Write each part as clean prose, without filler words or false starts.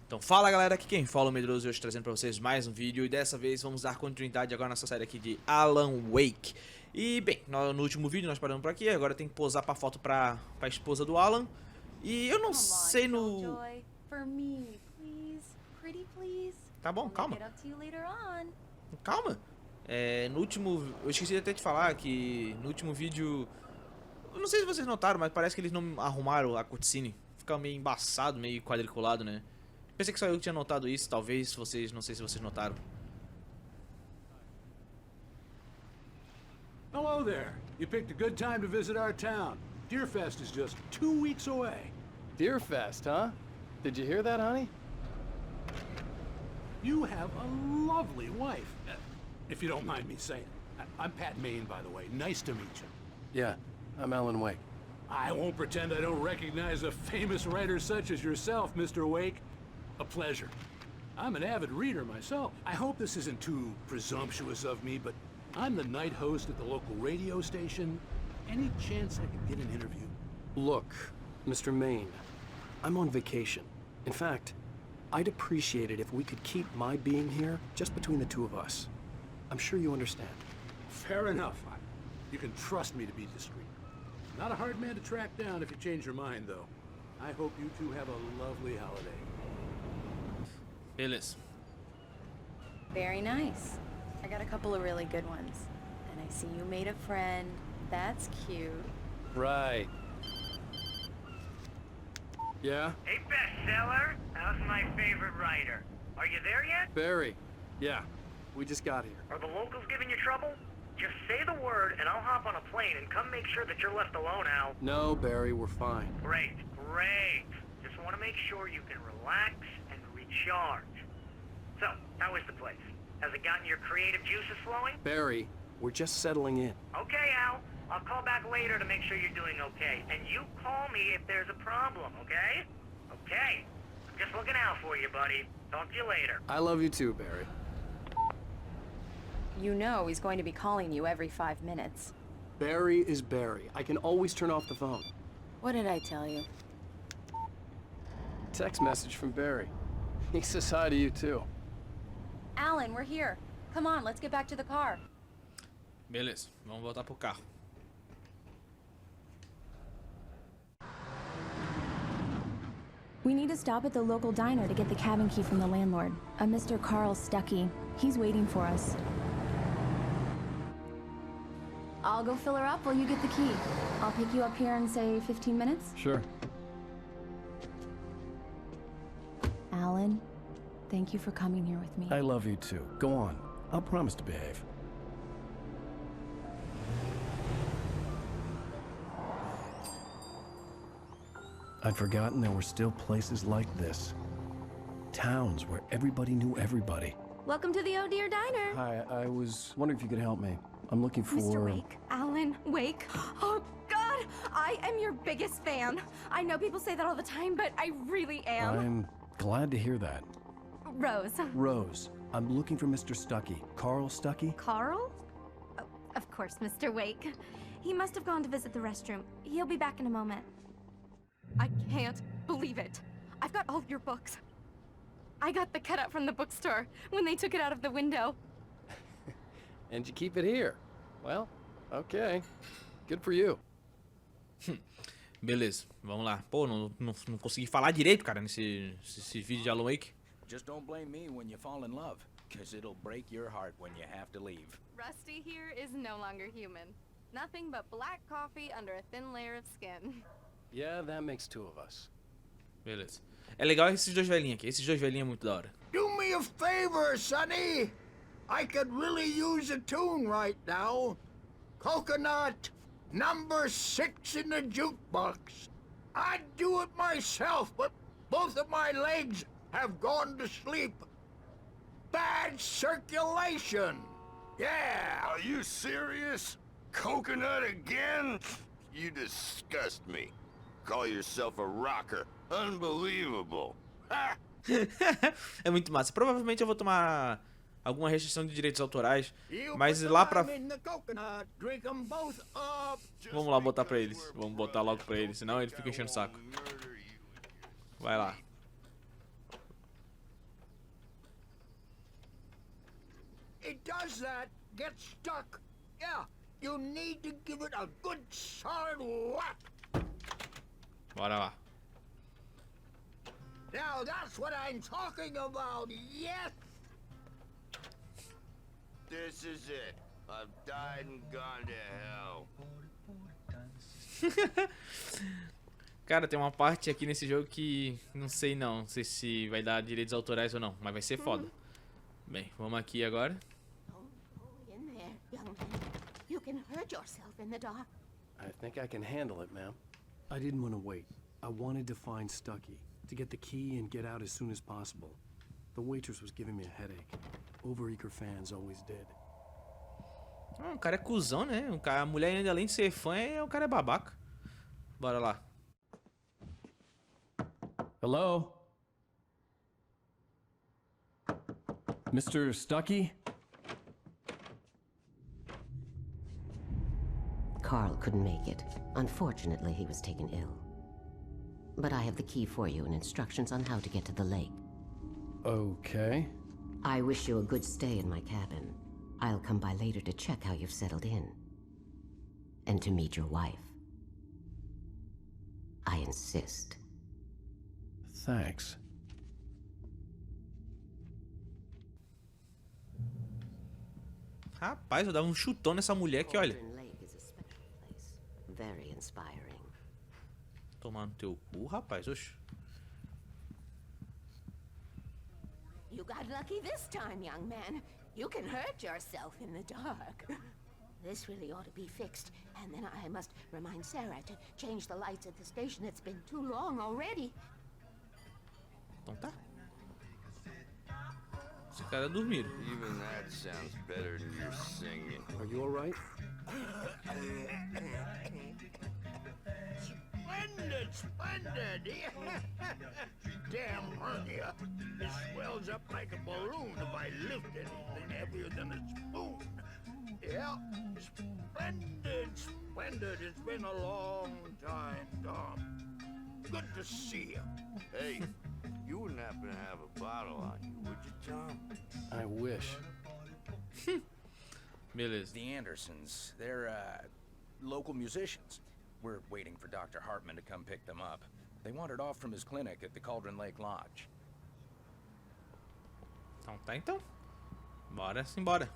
Então fala galera, aqui quem fala o Medroso e hoje trazendo pra vocês mais um vídeo. E dessa vez vamos dar continuidade agora nessa série aqui de Alan Wake. E bem, no último vídeo nós paramos por aqui, agora tem que posar pra foto pra esposa do Alan. E eu não sei no... Tá bom, calma. Calma. No último... Eu esqueci até de falar que no último vídeo... Eu não sei se vocês notaram, mas parece que eles não arrumaram a cutscene. Fica meio embaçado, meio quadriculado, né? Pensei que só eu que tinha notado isso, talvez vocês, não sei se vocês notaram. Hello there. You picked a good time to visit our town. Deerfest is just 2 weeks away. Deerfest, huh? Did you hear that, honey? You have a lovely wife. If you don't mind me saying. I'm Pat Maine, by the way. Nice to meet you. Yeah, I'm Alan Wake. I won't pretend I don't recognize a famous writer such as yourself, Mr. Wake. A pleasure. I'm an avid reader myself. I hope this isn't too presumptuous of me, but I'm the night host at the local radio station. Any chance I could get an interview? Look, Mr. Maine, I'm on vacation. In fact, I'd appreciate it if we could keep my being here just between the two of us. I'm sure you understand. Fair enough. You can trust me to be discreet. Not a hard man to track down if you change your mind, though. I hope you two have a lovely holiday. Beleza. Very nice. I got a couple of really good ones. And I see you made a friend. That's cute. Right. Yeah? Hey, bestseller. How's my favorite writer? Are you there yet? Barry. Yeah, we just got here. Are the locals giving you trouble? Just say the word and I'll hop on a plane and come make sure that you're left alone, Al. No, Barry, we're fine. Great, great. Just want to make sure you can relax and recharge. So, how is the place? Has it gotten your creative juices flowing? Barry, we're just settling in. Okay, Al. I'll call back later to make sure you're doing okay. And you call me if there's a problem, okay? Okay. I'm just looking out for you, buddy. Talk to you later. I love you too, Barry. You know he's going to be calling you every 5 minutes. Barry is Barry. I can always turn off the phone. What did I tell you? Text message from Barry. He says hi to you too. Alan, we're here. Come on, let's get back to the car. Beleza, vamos voltar pro carro. We need to stop at the local diner to get the cabin key from the landlord, a Mr. Carl Stuckey. He's waiting for us. I'll go fill her up while you get the key. I'll pick you up here in, say, 15 minutes? Sure. Alan, thank you for coming here with me. I love you too. Go on. I'll promise to behave. I'd forgotten there were still places like this. Towns where everybody knew everybody. Welcome to the Oh Dear Diner. Hi, I was wondering if you could help me. I'm looking for... Mr. Wake. Alan Wake. Oh, God! I am your biggest fan. I know people say that all the time, but I really am. I'm glad to hear that. Rose. Rose, I'm looking for Mr. Stuckey. Carl Stuckey? Carl? Oh, of course, Mr. Wake. He must have gone to visit the restroom. He'll be back in a moment. I can't believe it. I've got all your books. I got the cutout from the bookstore when they took it out of the window. And you keep it here. Well, okay. Good for you. Beleza, vamos lá. Pô, não consegui falar direito, cara, nesse vídeo de Alan Wake. Just don't blame me when you fall in love, cause it'll break your heart when you have to leave. Rusty here is no longer human. Nothing but black coffee under a thin layer of skin. Yeah, that makes two of us. Beleza. É legal esses dois velhinhos aqui. Esses dois velhinhos é muito da hora. Do me a favor, Sonny. I could really use a tune right now. Coconut, number 6 in the jukebox. I'd do it myself, but both of my legs have gone to sleep. Bad circulation. Yeah. Are you serious? Coconut again? You disgust me. Call yourself a rocker. Unbelievable. Ha! É muito massa. Provavelmente eu vou tomar alguma restrição de direitos autorais, mas lá pra... Vamos lá botar pra eles. Vamos botar logo pra eles, senão ele fica enchendo o saco. Vai lá. it does that, gets stuck, yeah, you need to give it a good solid whack. Bora lá. Now that's what I'm talking about, yes! This is it. I've died and gone to hell. Cara, tem uma parte aqui nesse jogo que não sei se vai dar direitos autorais ou não, mas vai ser foda. Bem, vamos aqui agora. In there, young man. You can hurt yourself in the dark. I think I can handle it, ma'am. I didn't want to wait. I wanted to find Stucky, to get the key and get out as soon as possible. The waitress was giving me a headache. Overeager fans always did. O cara é cuzão, né? A mulher ainda além de ser fã, o cara é babaca. Bora lá. Hello? Mr. Stucky? Carl couldn't make it. Unfortunately, he was taken ill. But I have the key for you and instructions on how to get to the lake. Okay. I wish you a good stay in my cabin. I'll come by later to check how you've settled in. And to meet your wife. I insist. Thanks. Rapaz, eu dava um chutão nessa mulher que, olha. Lake is a special place. Very inspiring. Tomar no teu cu, rapaz, oxe. You got lucky this time, young man. You can hurt yourself in the dark. This really ought to be fixed, and then I must remind Sarah to change the lights at the station. It's been too long already. Então tá. Esse cara dormiram. Even that sounds better than your singing. Are you alright? Splendid, splendid! Damn hernia. It swells up like a balloon if I lift anything heavier than a spoon. Yeah, splendid, splendid. It's been a long time, Tom. Good to see you. Hey, you wouldn't happen to have a bottle on you, would you, Tom? I wish. Beleza. The Andersons, they're, local musicians. We're waiting for Dr. Hartman to come pick them up. They wandered off from his clinic at the Cauldron Lake Lodge. Então tá, então. Bora simbora.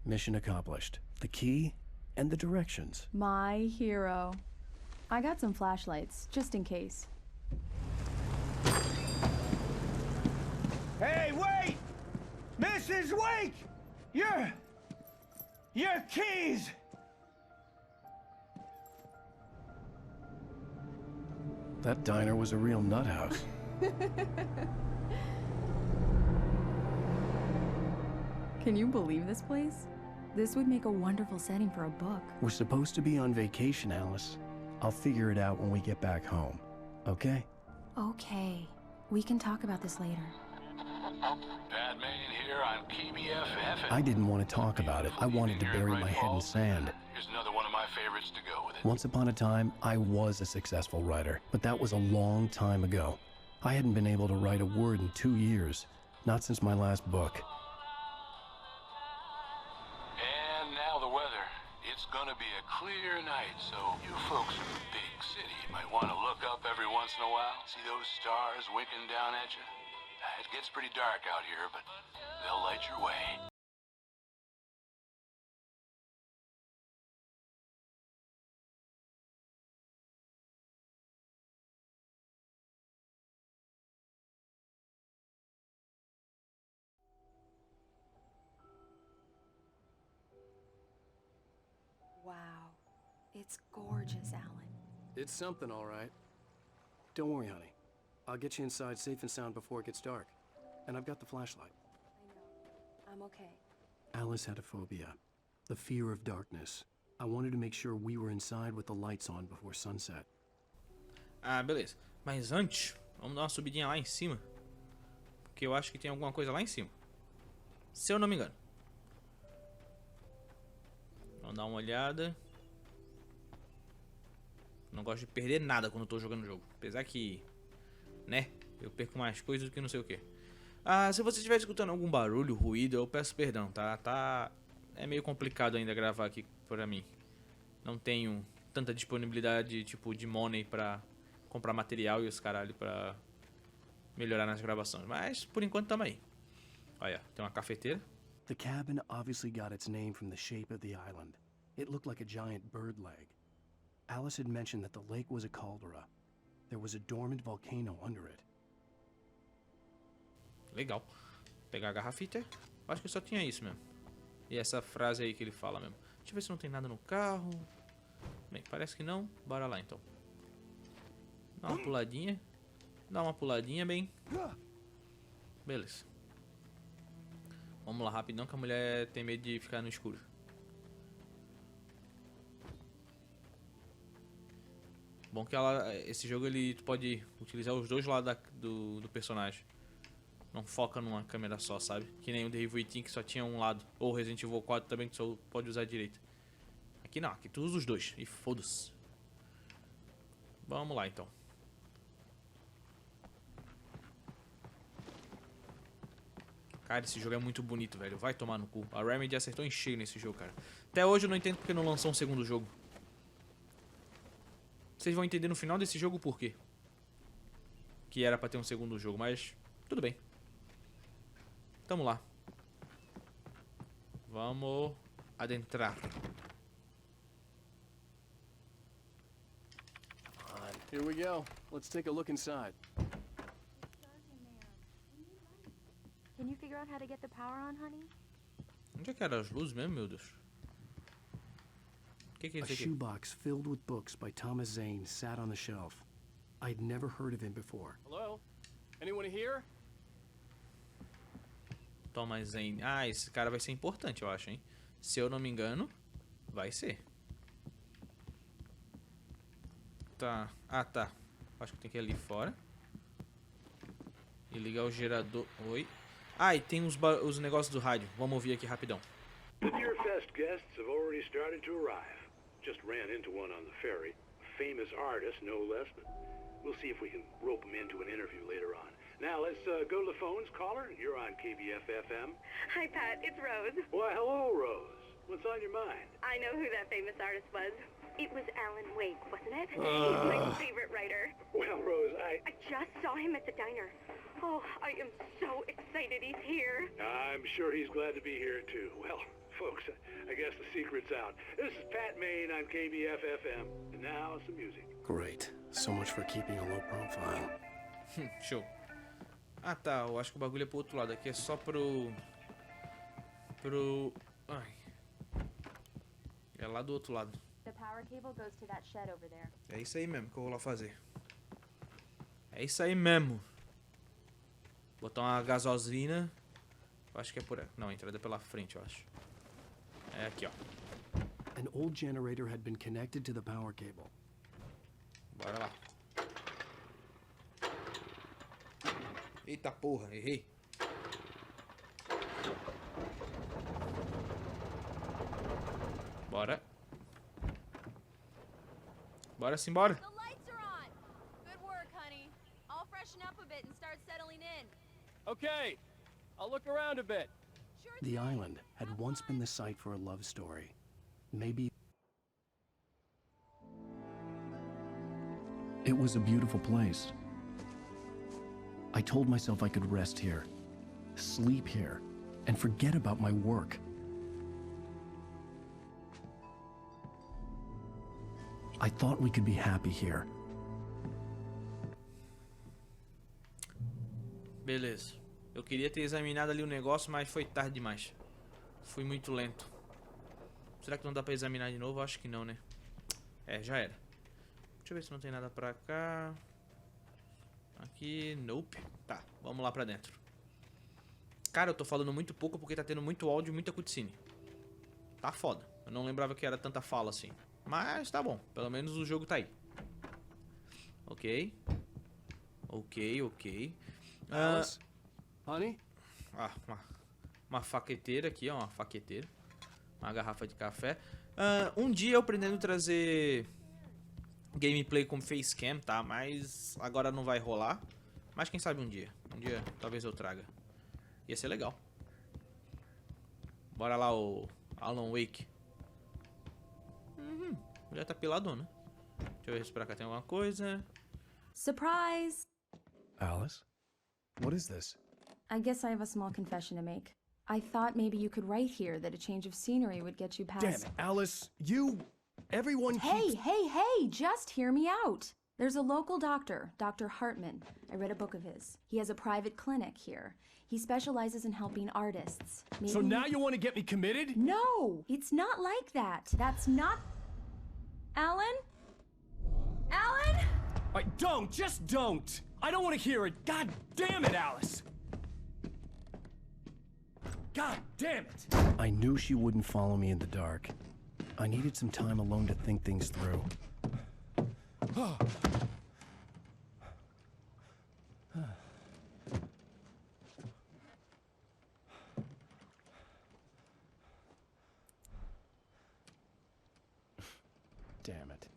Mission accomplished. The key and the directions. My hero. I got some flashlights, just in case. Hey, wait! Mrs. Wake! Your keys! That diner was a real nut house. Can you believe this place? This would make a wonderful setting for a book. We're supposed to be on vacation, Alice. I'll figure it out when we get back home. Okay? Okay. We can talk about this later. Batman here, I'm KBFF. I didn't want to talk about it. I wanted to bury my head in sand. Here's another one of my favorites to go with it. Once upon a time, I was a successful writer, but that was a long time ago. I hadn't been able to write a word in 2 years, not since my last book. And now the weather. It's gonna be a clear night, so you folks in the big city might want to look up every once in a while. See those stars winking down at you? It gets pretty dark out here, but they'll light your way. Wow. It's gorgeous, Alan. It's something, all right. Don't worry, honey. I'll get you inside safe and sound before it gets dark. And I've got the flashlight. I know. I'm okay. Alice had a phobia. The fear of darkness. I wanted to make sure we were inside with the lights on before sunset. Ah, beleza. Mas antes, vamos dar uma subidinha lá em cima. Porque eu acho que tem alguma coisa lá em cima. Se eu não me engano. Vamos dar uma olhada. Não gosto de perder nada quando eu tô jogando o jogo. Apesar que, né, Eu perco mais coisas do que não sei o que. Ah, se você estiver escutando algum barulho, ruído, eu peço perdão, tá? É meio complicado ainda gravar aqui pra mim. Não tenho tanta disponibilidade, tipo, de money pra comprar material e os caralho pra melhorar nas gravações. Mas, por enquanto, tamo aí. Olha, tem uma cafeteira. The cabin obviously got its name from the shape of the island. It looked like a giant bird leg. Alice had mentioned that the lake was a caldera. There was a dormant volcano under it. Legal. Vou pegar a garrafita. Acho que só tinha isso mesmo. E essa frase aí que ele fala mesmo. Deixa eu ver se não tem nada no carro. Bem, parece que não. Bora lá então. Dá uma puladinha. Dá uma puladinha, bem. Beleza. Vamos lá rapidão que a mulher tem medo de ficar no escuro. Bom que esse jogo ele pode utilizar os dois lados do personagem. Não foca numa câmera só, sabe? Que nem o The Evil Within que só tinha um lado. Ou Resident Evil 4 também que só pode usar a direita. Aqui não, aqui tu usa os dois. E foda-se. Vamos lá então. Cara, esse jogo é muito bonito, velho. Vai tomar no cu. A Remedy acertou em cheio nesse jogo, cara. Até hoje eu não entendo porque não lançou um segundo jogo. Vocês vão entender no final desse jogo por quê. Que era pra ter um segundo jogo, mas tudo bem. Tamo lá. Vamos adentrar. Here we go. Let's take a look inside. Can you figure out how to get the power on, honey? Onde é que eram as luzes mesmo, meu Deus? O que é A isso aqui? shoebox filled with books by Thomas Zane sat on the shelf. I'd never heard of him before. Hello? Anyone here? Thomas Zane. Ah, esse cara vai ser importante, eu acho, hein? Se eu não me engano, vai ser. Tá. Ah, tá. Acho que tem que ir ali fora. E ligar o gerador. Oi. Ah, e tem os negócios do rádio. Vamos ouvir aqui rapidão. Your fest guests have already started to arrive. Just ran into one on the ferry. A famous artist, no less, but we'll see if we can rope him into an interview later on. Now, let's go to the phones. Caller, you're on KBF-FM. Hi, Pat. It's Rose. Why, hello, Rose. What's on your mind? I know who that famous artist was. It was Alan Wake, wasn't it? He's my favorite writer. Well, Rose, I just saw him at the diner. Oh, I am so excited he's here. I'm sure he's glad to be here, too. Well, folks, I guess the secret's out. This is Pat Main on KBF-FM. And now, some music. Great. So much for keeping a low profile. Show. Ah, tá. Eu acho que o bagulho é pro outro lado. Aqui é só pro... Ai. É lá do outro lado. The power cable goes to that shed over there. É isso aí mesmo que eu vou lá fazer. É isso aí mesmo. Botar uma gasolina. Eu acho que é por aí. Não, a entrada é pela frente, eu acho. É aqui, ó. An old generator had been connected to the power cable. Bora lá. Eita porra, errei. Bora. Bora sim, bora. The lights are on. Good work, honey. I'll freshen up a bit and start settling in. Okay, I'll look around a bit. The island had once been the site for a love story. Maybe it was a beautiful place. I told myself I could rest here, sleep here, and forget about my work. I thought we could be happy here. Beleza. Eu queria ter examinado ali o negócio, mas foi tarde demais. Fui muito lento. Será que não dá pra examinar de novo? Acho que não, né? É, já era. Deixa eu ver se não tem nada pra cá. Aqui, nope. Tá, vamos lá pra dentro. Cara, eu tô falando muito pouco porque tá tendo muito áudio e muita cutscene. Tá foda. Eu não lembrava que era tanta fala assim. Mas tá bom, pelo menos o jogo tá aí. Ok. Ok. Alice? Honey? Ah, uma faqueteira aqui, ó, uma faqueteira. Uma garrafa de café. Um dia eu pretendo trazer gameplay com facecam, tá? Mas agora não vai rolar. Mas quem sabe um dia. Um dia talvez eu traga. Ia ser legal. Bora lá, o Alan Wake. Já tá peladona. Deixa eu ver se pra cá tem alguma coisa. Surprise! Alice? What is this? I guess I have a small confession to make. I thought maybe you could write here that a change of scenery would get you past... Damn it, Alice! Everyone Hey, just hear me out! There's a local doctor, Dr. Hartman. I read a book of his. He has a private clinic here. He specializes in helping artists. Maybe... So now you want to get me committed? No! It's not like that. That's not... Alan? Alan? Don't! Just don't! I don't want to hear it! God damn it, Alice! God damn it! I knew she wouldn't follow me in the dark. I needed some time alone to think things through. Damn it.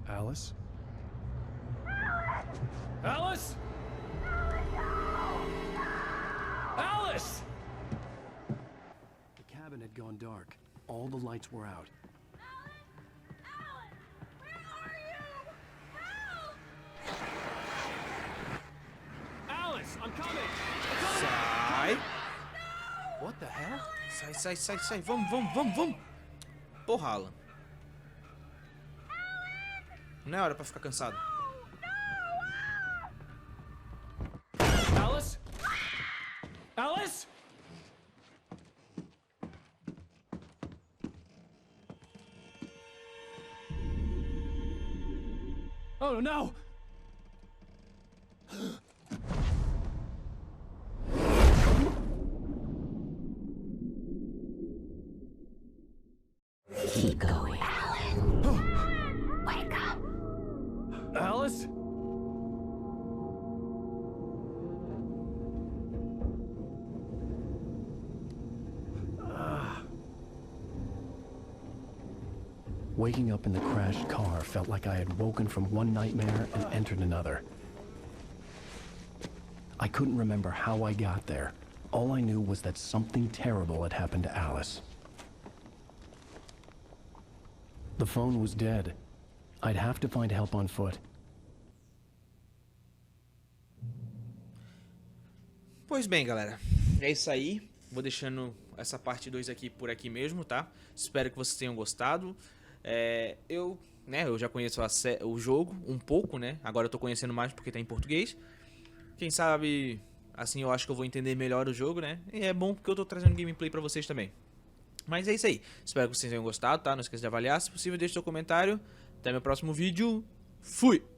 Alice? Alice? Alice! The cabin had gone dark. All the lights were out. Alice, I'm coming! Sai! What the hell? Sai. Vamos. Porra, Alan. Não é hora pra ficar cansado. Alice? Alice? Oh no! Keep going. Alan! Wake up! Alice? Waking up in the crashed car felt like I had woken from one nightmare and entered another. I couldn't remember how I got there. All I knew was that something terrible had happened to Alice. The phone was dead. I'd have to find help on foot. Pois bem, galera. É isso aí. Vou deixando essa parte 2 aqui por aqui mesmo, tá? Espero que vocês tenham gostado. Eu já conheço o jogo um pouco, né? Agora eu tô conhecendo mais porque tá em português. Quem sabe, assim, eu acho que eu vou entender melhor o jogo, né? E é bom porque eu tô trazendo gameplay pra vocês também. Mas é isso aí. Espero que vocês tenham gostado, tá? Não esqueça de avaliar. Se possível, deixe seu comentário. Até meu próximo vídeo. Fui!